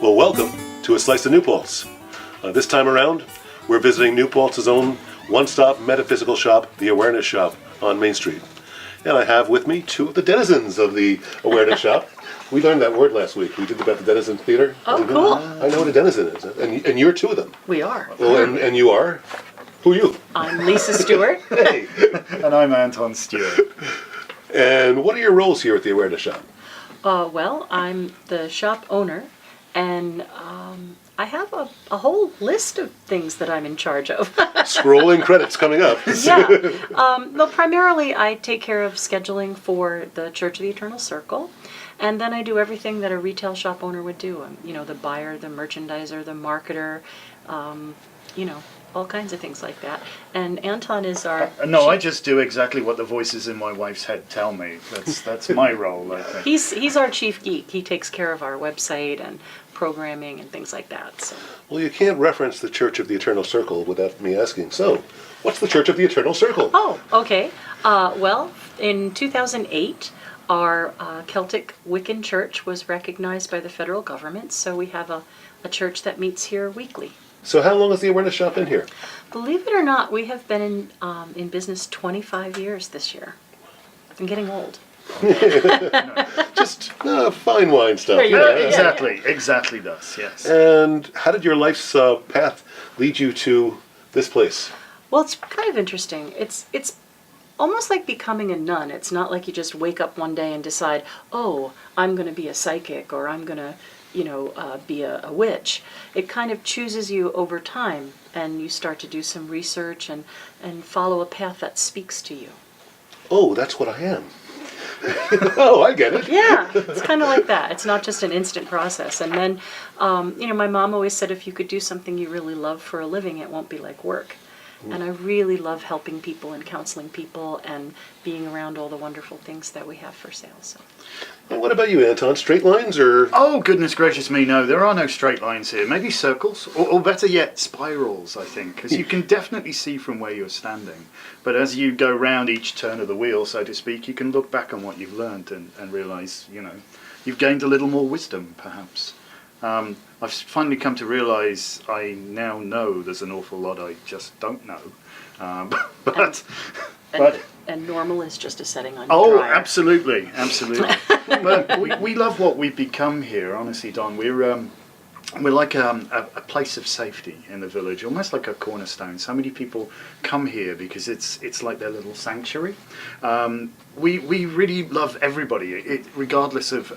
Well, welcome to A Slice of New Paltz. This time around, we're visiting New Paltz's own one-stop metaphysical shop, the Awareness Shop, on Main Street. And I have with me two of the denizens of the Awareness Shop. We learned that word last week. We did about the Denizen Theater. Oh, cool. I know what a denizen is. And you're two of them. We are. Well, and you are? Who are you? I'm Lisa Stewart. Hey. And I'm Anton Stewart. And what are your roles here at the Awareness Shop? Well, I'm the shop owner, and I have a whole list of things that I'm in charge of. Scrolling credits coming up. Yeah. Well, primarily I take care of scheduling for the Church of the Eternal Circle, and then I do everything that a retail shop owner would do. You know, the buyer, the merchandiser, the marketer, you know, all kinds of things like that. And Anton is our... No, I just do exactly what the voices in my wife's head tell me. That's my role, I think. He's our chief geek. He takes care of our website and programming and things like that. So. Well, you can't reference the Church of the Eternal Circle without me asking. So, what's the Church of the Eternal Circle? Oh, okay. Well, in 2008, our Celtic Wiccan church was recognized by the federal government, so we have a church that meets here weekly. So how long has the Awareness Shop been here? Believe it or not, we have been in business 25 years this year. I'm getting old. Just fine wine stuff. There you Yeah, go. exactly does, yes. And how did your life's path lead you to this place? Well, it's kind of interesting. It's almost like becoming a nun. It's not like you just wake up one day and decide, oh, I'm going to be a psychic, or I'm going to, be a witch. It kind of chooses you over time, and you start to do some research and follow a path that speaks to you. Oh, that's what I am. Oh, I get it. Yeah, it's kind of like that. It's not just an instant process. And then, my mom always said if you could do something you really love for a living, it won't be like work. And I really love helping people and counseling people and being around all the wonderful things that we have for sale. So. And what about you, Anton? Straight lines or? Oh, goodness gracious me, no, there are no straight lines here. Maybe circles, or better yet, spirals, I think, because you can definitely see from where you're standing. But as you go round each turn of the wheel, so to speak, you can look back on what you've learned and realise, you've gained a little more wisdom, perhaps. I've finally come to realise I now know there's an awful lot I just don't know. And normal is just a setting on your Oh, dryer. absolutely. But we love what we've become here, honestly, Don. We're like a place of safety in the village, almost like a cornerstone. So many people come here because it's like their little sanctuary. We really love everybody, regardless of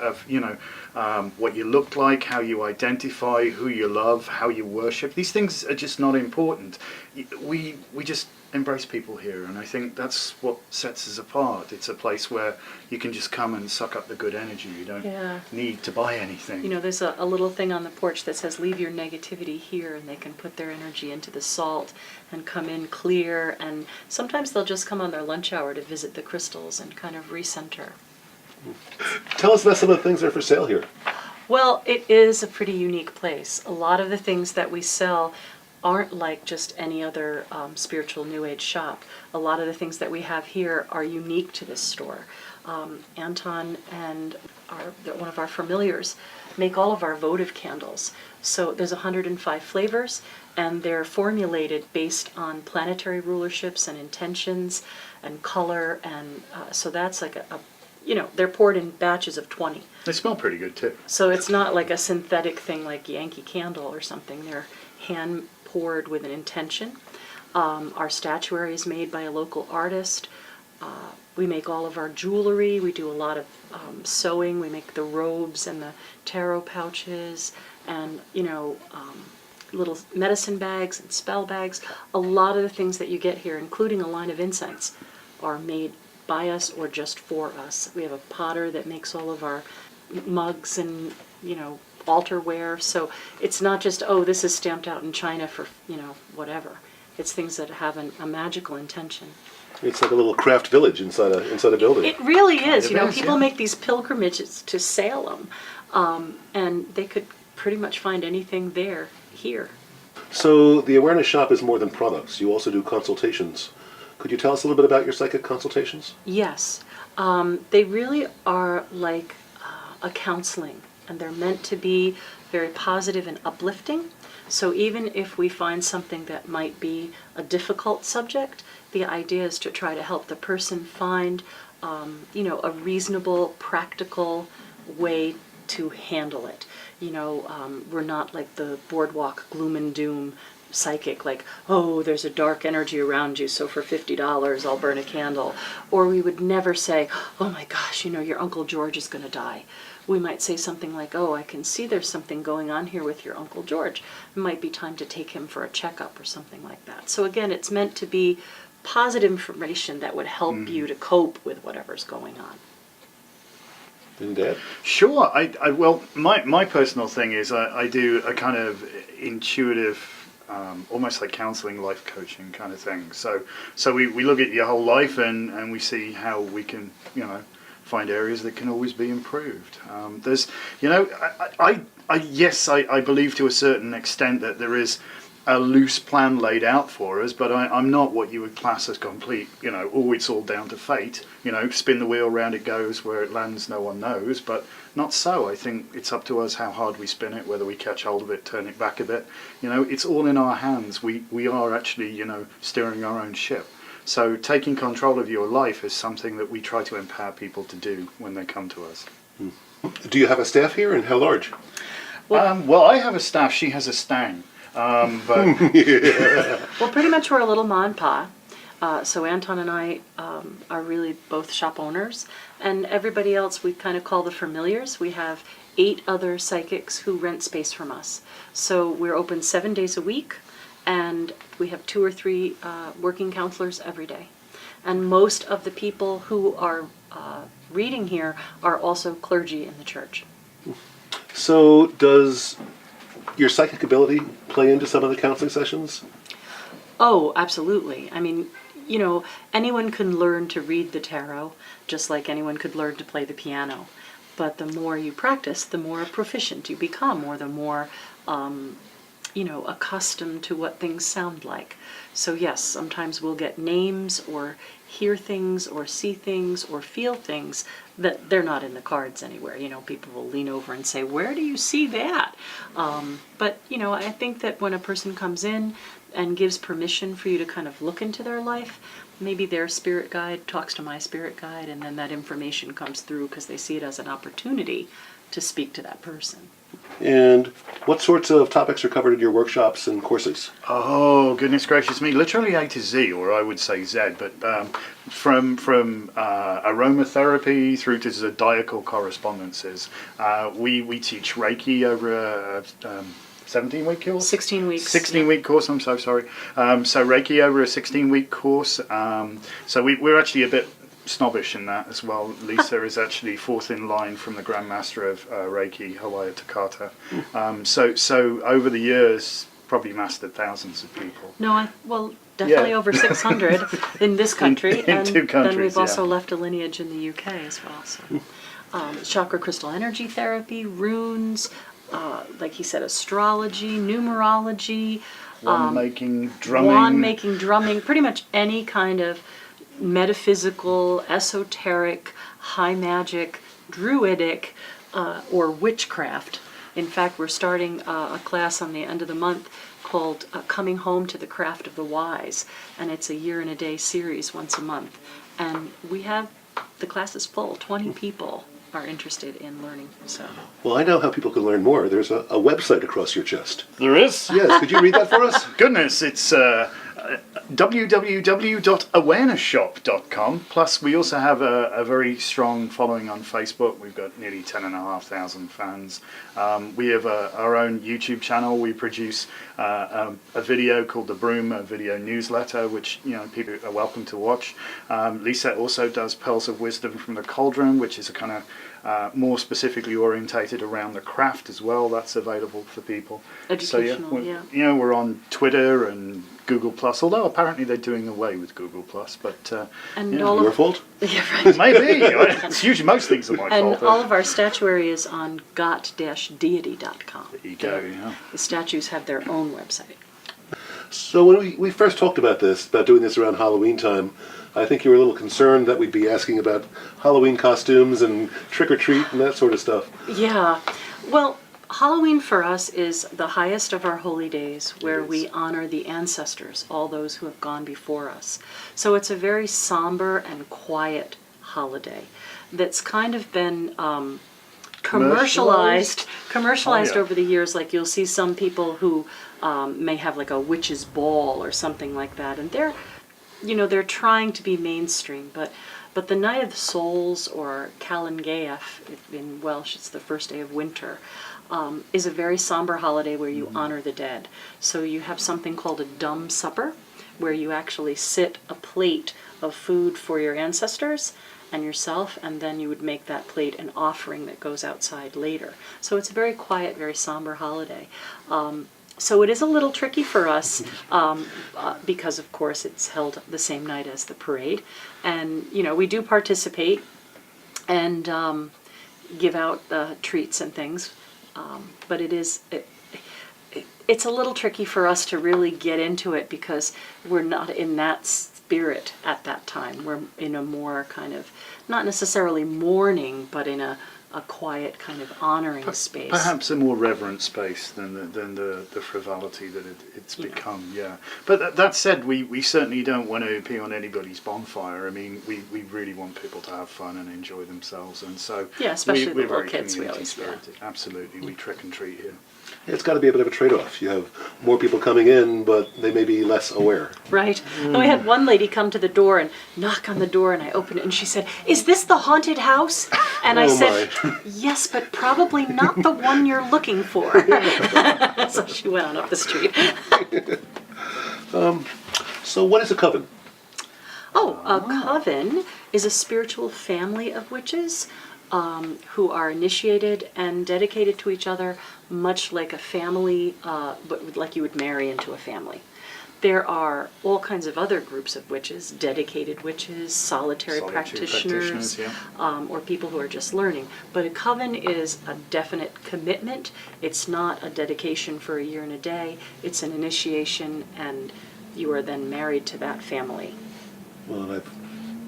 what you look like, how you identify, who you love, how you worship. These things are just not important. We just embrace people here, and I think that's what sets us apart. It's a place where you can just come and suck up the good energy. You don't need to buy anything. There's a little thing on the porch that says leave your negativity here, and they can put their energy into the salt and come in clear, and sometimes they'll just come on their lunch hour to visit the crystals and kind of recenter. Tell us about some of the things that are for sale here. Well, it is a pretty unique place. A lot of the things that we sell aren't like just any other spiritual New Age shop. A lot of the things that we have here are unique to this store. Anton and one of our familiars make all of our votive candles. So there's 105 flavors, and they're formulated based on planetary rulerships and intentions and color, and so that's like they're poured in batches of 20. They smell pretty good too. So it's not like a synthetic thing like Yankee Candle or something. They're hand poured with an intention. Our statuary is made by a local artist. We make all of our jewelry. We do a lot of sewing. We make the robes and the tarot pouches and, little medicine bags and spell bags. A lot of the things that you get here, including a line of incense, are made by us or just for us. We have a potter that makes all of our mugs and, altarware. So it's not just, this is stamped out in China for, whatever. It's things that have a magical intention. It's like a little craft village inside a building. It really is. Kind of is, People yeah. make these pilgrimages to Salem, and they could pretty much find anything here. So the Awareness Shop is more than products. You also do consultations. Could you tell us a little bit about your psychic consultations? Yes. They really are like a counseling and they're meant to be very positive and uplifting. So even if we find something that might be a difficult subject, the idea is to try to help the person find, a reasonable, practical way to handle it. We're not like the boardwalk gloom and doom psychic, like, oh, there's a dark energy around you, so for $50 I'll burn a candle. Or we would never say, oh my gosh, your Uncle George is going to die. We might say something like, oh, I can see there's something going on here with your Uncle George. It might be time to take him for a checkup or something like that. So again, it's meant to be positive information that would help you to cope with whatever's going on. And Dad? Sure. Well, my personal thing is I do a kind of intuitive, almost like counseling, life coaching kind of thing. So we look at your whole life and we see how we can, find areas that can always be improved. There's, I believe to a certain extent that there is a loose plan laid out for us, but I'm not what you would class as complete, it's all down to fate, spin the wheel, round it goes, where it lands no one knows, but not so. I think it's up to us how hard we spin it, whether we catch hold of it, turn it back a bit, it's all in our hands. We are actually, steering our own ship. So taking control of your life is something that we try to empower people to do when they come to us. Do you have a staff here, and how large? Well, I have a staff, she has a stang. But Well, pretty much we're a little ma and pa. So Anton and I are really both shop owners, and everybody else we kind of call the familiars. We have 8 other psychics who rent space from us. So we're open 7 days a week, and we have 2 or 3 working counselors every day. And most of the people who are reading here are also clergy in the church. So does your psychic ability play into some of the counseling sessions? Oh, absolutely. I mean, anyone can learn to read the tarot, just like anyone could learn to play the piano. But the more you practice, the more proficient you become, or the more, accustomed to what things sound like. So yes, sometimes we'll get names or hear things or see things or feel things that they're not in the cards anywhere. People will lean over and say, where do you see that? But I think that when a person comes in and gives permission for you to kind of look into their life, maybe their spirit guide talks to my spirit guide, and then that information comes through because they see it as an opportunity to speak to that person. And what sorts of topics are covered in your workshops and courses? Oh, goodness gracious me. Literally A to Z, or I would say Z, but from aromatherapy through to zodiacal correspondences. We teach Reiki over a 17-week course? 16 weeks. 16-week course, I'm so sorry. So Reiki over a 16-week course. So we're actually a bit snobbish in that as well. Lisa is actually fourth in line from the Grand Master of Reiki, Hawaii Takata. So over the years, probably mastered thousands of people. Definitely over 600 in this country. in 2 countries, then we've also left a lineage in the UK as well. So, chakra crystal energy therapy, runes, like he said, astrology, numerology, wand making, drumming, pretty much any kind of metaphysical, esoteric, high magic, druidic, or witchcraft. In fact, we're starting a class on the end of the month called Coming Home to the Craft of the Wise, and it's a year and a day series once a month. And the class is full, 20 people are interested in learning. So. Well, I know how people can learn more. There's a website across your chest. There is? Yes, could you read that for us? Goodness, it's www.awarenessshop.com. Plus, we also have a very strong following on Facebook. We've got nearly 10,500 fans. We have our own YouTube channel. We produce a video called The Broom, a video newsletter, which people are welcome to watch. Lisa also does Pearls of Wisdom from the Cauldron, which is a kind of more specifically orientated around the craft as well. That's available for people. Educational, so we're on Twitter and Google Plus, although apparently they're doing away with Google Plus, but your fault? Yeah, right. Maybe. It's usually most things are my fault. And all of our statuary is on got-deity.com. There you go. The statues have their own website. So when we first talked about doing this around Halloween time, I think you were a little concerned that we'd be asking about Halloween costumes and trick or treat and that sort of stuff. Yeah. Well, Halloween for us is the highest of our holy days, where we honor the ancestors, all those who have gone before us. So it's a very somber and quiet holiday that's kind of been commercialized Oh, yeah. over the years. Like you'll see some people who may have like a witch's ball or something like that, and they're trying to be mainstream, but the Night of the Souls, or Calangaeaf, in Welsh it's the first day of winter, is a very somber holiday where you honor the dead. So you have something called a dumb supper, where you actually sit a plate of food for your ancestors and yourself, and then you would make that plate an offering that goes outside later. So it's a very quiet, very somber holiday. So it is a little tricky for us because, of course, it's held the same night as the parade. And, we do participate and give out treats and things. But it's a little tricky for us to really get into it because we're not in that spirit at that time. We're in a more kind of, not necessarily mourning, but in a quiet kind of honoring space. Perhaps a more reverent space than the frivolity that it's become, yeah. But that said, we certainly don't want to be on anybody's bonfire. I mean, we really want people to have fun and enjoy themselves, and so especially the we're little very kids. We community always spirited. Absolutely, we trick and treat here. It's got to be a bit of a trade-off. You have more people coming in, but they may be less aware. Right. And we had one lady come to the door and knock on the door, and I opened it, and she said, "Is this the haunted house?" And I said, "Yes, but probably not the one you're looking for." So she went on up the street. So what is a coven? Oh, a coven is a spiritual family of witches who are initiated and dedicated to each other, much like a family, but like you would marry into a family. There are all kinds of other groups of witches, dedicated witches, solitary practitioners, or people who are just learning. But a coven is a definite commitment. It's not a dedication for a year and a day. It's an initiation, and you are then married to that family. Well,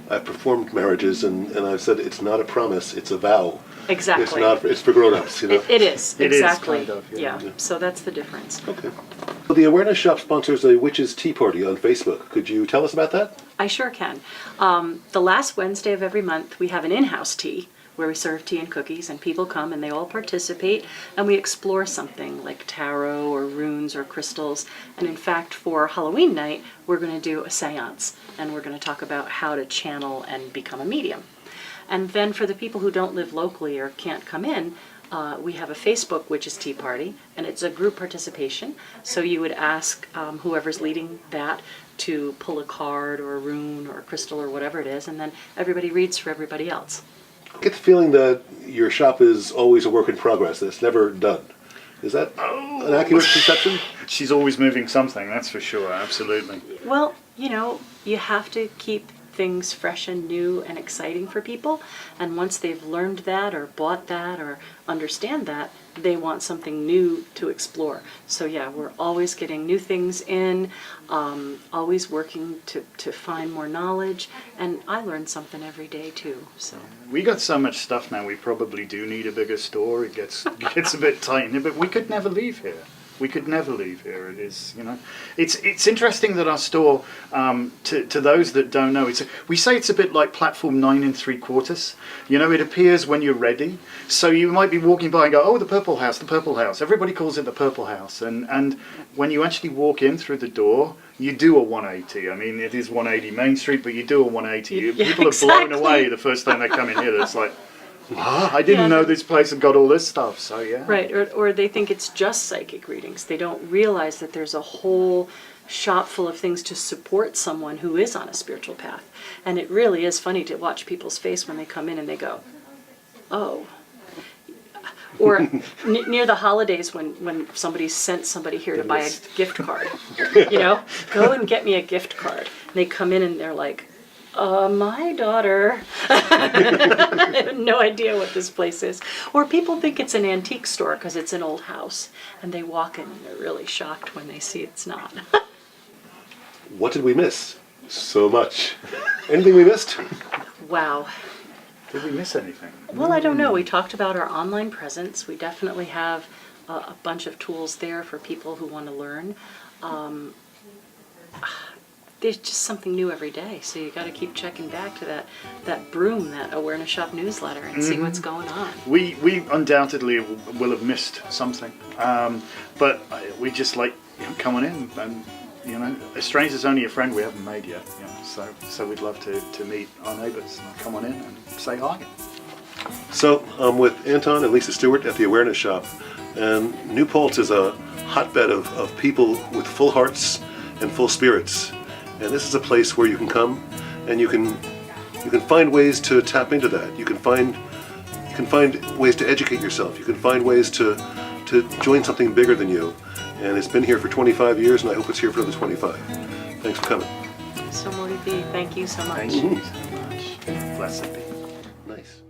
I've performed marriages, and I've said it's not a promise, it's a vow. Exactly. It's for grown-ups, It is, It is, exactly. kind of, yeah. So that's the difference. Okay. Well, the Awareness Shop sponsors a Witches Tea Party on Facebook. Could you tell us about that? I sure can. The last Wednesday of every month, we have an in-house tea where we serve tea and cookies, and people come and they all participate, and we explore something like tarot or runes or crystals. And in fact, for Halloween night, we're going to do a seance, and we're going to talk about how to channel and become a medium. And then for the people who don't live locally or can't come in, we have a Facebook Witches Tea Party, and it's a group participation. So you would ask whoever's leading that to pull a card or a rune or a crystal or whatever it is, and then everybody reads for everybody else. I get the feeling that your shop is always a work in progress, that it's never done. Is that an accurate conception? She's always moving something, that's for sure, absolutely. Well, you have to keep things fresh and new and exciting for people, and once they've learned that or bought that or understand that, they want something new to explore. So yeah, we're always getting new things in, always working to find more knowledge, and I learn something every day too. So we got so much stuff now, we probably do need a bigger store. It gets a bit tight in here, but we could never leave here. We could never leave here. It is, it's interesting that our store, to those that don't know, we say it's a bit like platform 9 3/4. It appears when you're ready. So you might be walking by and go, "Oh, the Purple House, the Purple House." Everybody calls it the Purple House. And when you actually walk in through the door, you do a 180. I mean, it is 180 Main Street, but you do a 180. Yeah, People exactly. are blown away the first time they come in here. It's like, I didn't know this place had got all this stuff, so yeah. Right, or they think it's just psychic readings. They don't realize that there's a whole shop full of things to support someone who is on a spiritual path. And it really is funny to watch people's face when they come in and they go, "Oh." Or near the holidays when somebody sent somebody here to buy a gift card. Go and get me a gift card. And they come in and they're like, my daughter. I have no idea what this place is. Or people think it's an antique store because it's an old house. And they walk in and they're really shocked when they see it's not. What did we miss? So much. Anything we missed? Wow. Did we miss anything? Well, I don't know. We talked about our online presence. We definitely have a bunch of tools there for people who want to learn. There's just something new every day, so you got to keep checking back to that Broom, that Awareness Shop newsletter, and see what's going on. We undoubtedly will have missed something, but we just like come on in, and a stranger's only a friend we haven't made yet. So we'd love to meet our neighbours and come on in and say hi. So I'm with Anton and Lisa Stewart at the Awareness Shop, and New Paltz is a hotbed of people with full hearts and full spirits. And this is a place where you can come and you can find ways to tap into that. You can find ways to educate yourself. You can find ways to join something bigger than you. And it's been here for 25 years, and I hope it's here for another 25. Thanks for coming. So Morty, thank you so much. Thank you so much. Blessed be. Nice.